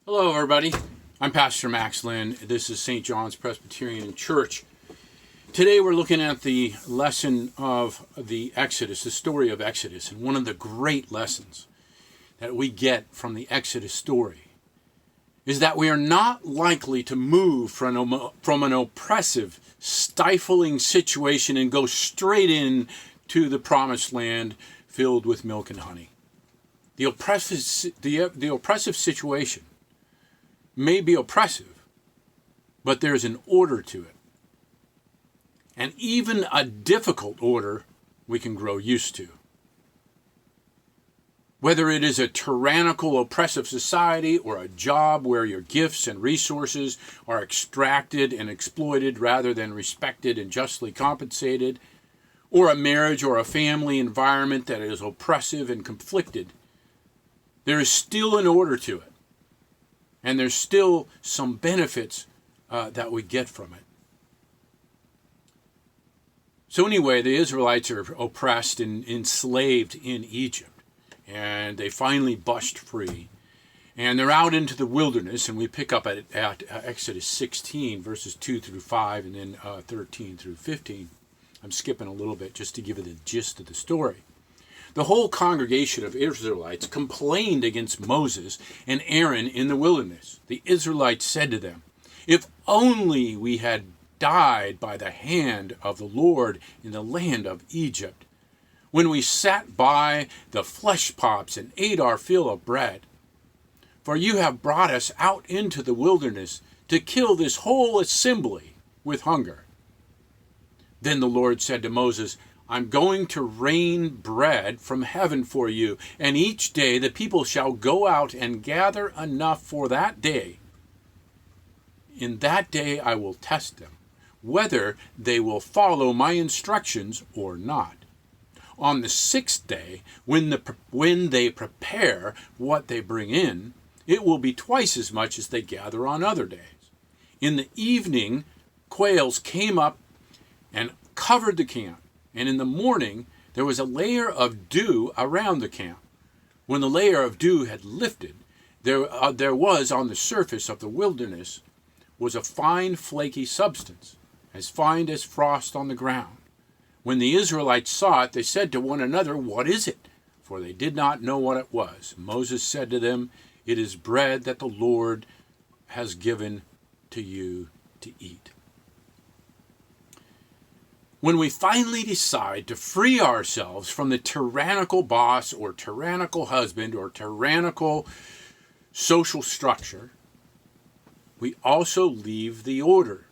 Hello, everybody. I'm Pastor Max Lynn. This is St. John's Presbyterian Church. Today we're looking at the lesson of the Exodus, the story of Exodus. And one of the great lessons that we get from the Exodus story is that we are not likely to move from an oppressive, stifling situation and go straight in to the promised land filled with milk and honey. The oppressive situation may be oppressive, but there's an order to it. And even a difficult order we can grow used to. Whether it is a tyrannical, oppressive society or a job where your gifts and resources are extracted and exploited rather than respected and justly compensated, or a marriage or a family environment that is oppressive and conflicted, there is still an order to it. And there's still some benefits that we get from it. So anyway, the Israelites are oppressed and enslaved in Egypt. And they finally bust free. And they're out into the wilderness. And we pick up at Exodus 16, verses 2 through 5, and then 13 through 15. I'm skipping a little bit just to give you the gist of the story. The whole congregation of Israelites complained against Moses and Aaron in the wilderness. The Israelites said to them, "If only we had died by the hand of the Lord in the land of Egypt, when we sat by the flesh pots and ate our fill of bread. For you have brought us out into the wilderness to kill this whole assembly with hunger." Then the Lord said to Moses, "I'm going to rain bread from heaven for you, and each day the people shall go out and gather enough for that day. In that day I will test them, whether they will follow my instructions or not. On the sixth day, when they prepare what they bring in, it will be twice as much as they gather on other days. In the evening, quails came up and covered the camp. And in the morning, there was a layer of dew around the camp. When the layer of dew had lifted, there was on the surface of the wilderness was a fine flaky substance, as fine as frost on the ground. When the Israelites saw it, they said to one another, 'What is it?' For they did not know what it was. Moses said to them, 'It is bread that the Lord has given to you to eat.'" When we finally decide to free ourselves from the tyrannical boss or tyrannical husband or tyrannical social structure, we also leave the order.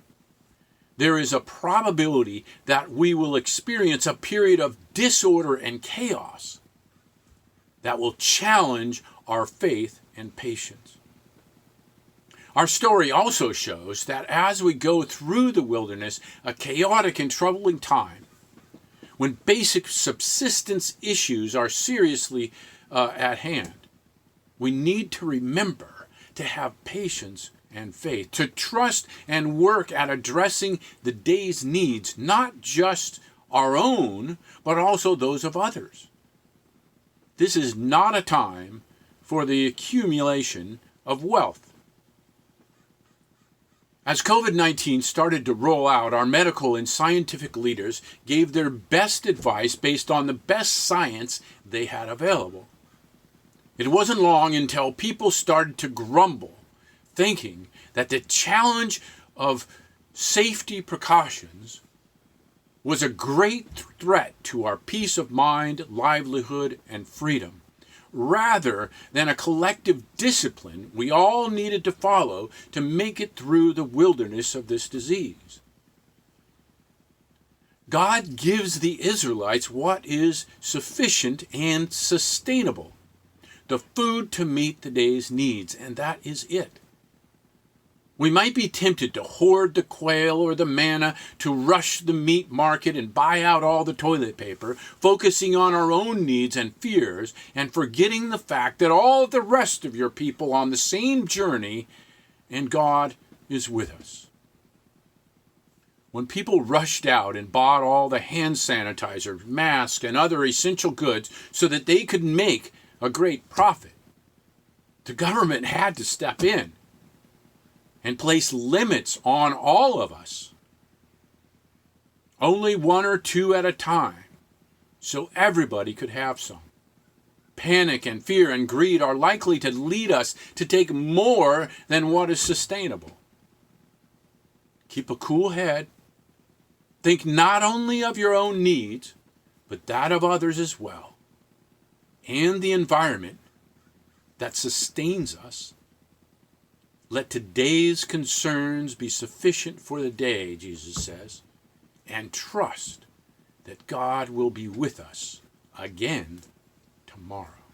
There is a probability that we will experience a period of disorder and chaos that will challenge our faith and patience. Our story also shows that as we go through the wilderness, a chaotic and troubling time, when basic subsistence issues are seriously at hand, we need to remember to have patience and faith, to trust and work at addressing the day's needs, not just our own, but also those of others. This is not a time for the accumulation of wealth. As COVID-19 started to roll out, our medical and scientific leaders gave their best advice based on the best science they had available. It wasn't long until people started to grumble, thinking that the challenge of safety precautions was a great threat to our peace of mind, livelihood, and freedom, rather than a collective discipline we all needed to follow to make it through the wilderness of this disease. God gives the Israelites what is sufficient and sustainable, the food to meet the day's needs, and that is it. We might be tempted to hoard the quail or the manna, to rush the meat market and buy out all the toilet paper, focusing on our own needs and fears, and forgetting the fact that all the rest of your people on the same journey, and God is with us. When people rushed out and bought all the hand sanitizer, masks, and other essential goods so that they could make a great profit, The government had to step in and place limits on all of us. Only one or two at a time, so everybody could have some. Panic and fear and greed are likely to lead us to take more than what is sustainable. Keep a cool head. Think not only of your own needs, but that of others as well, and the environment that sustains us. Let today's concerns be sufficient for the day, Jesus says, and trust that God will be with us again tomorrow.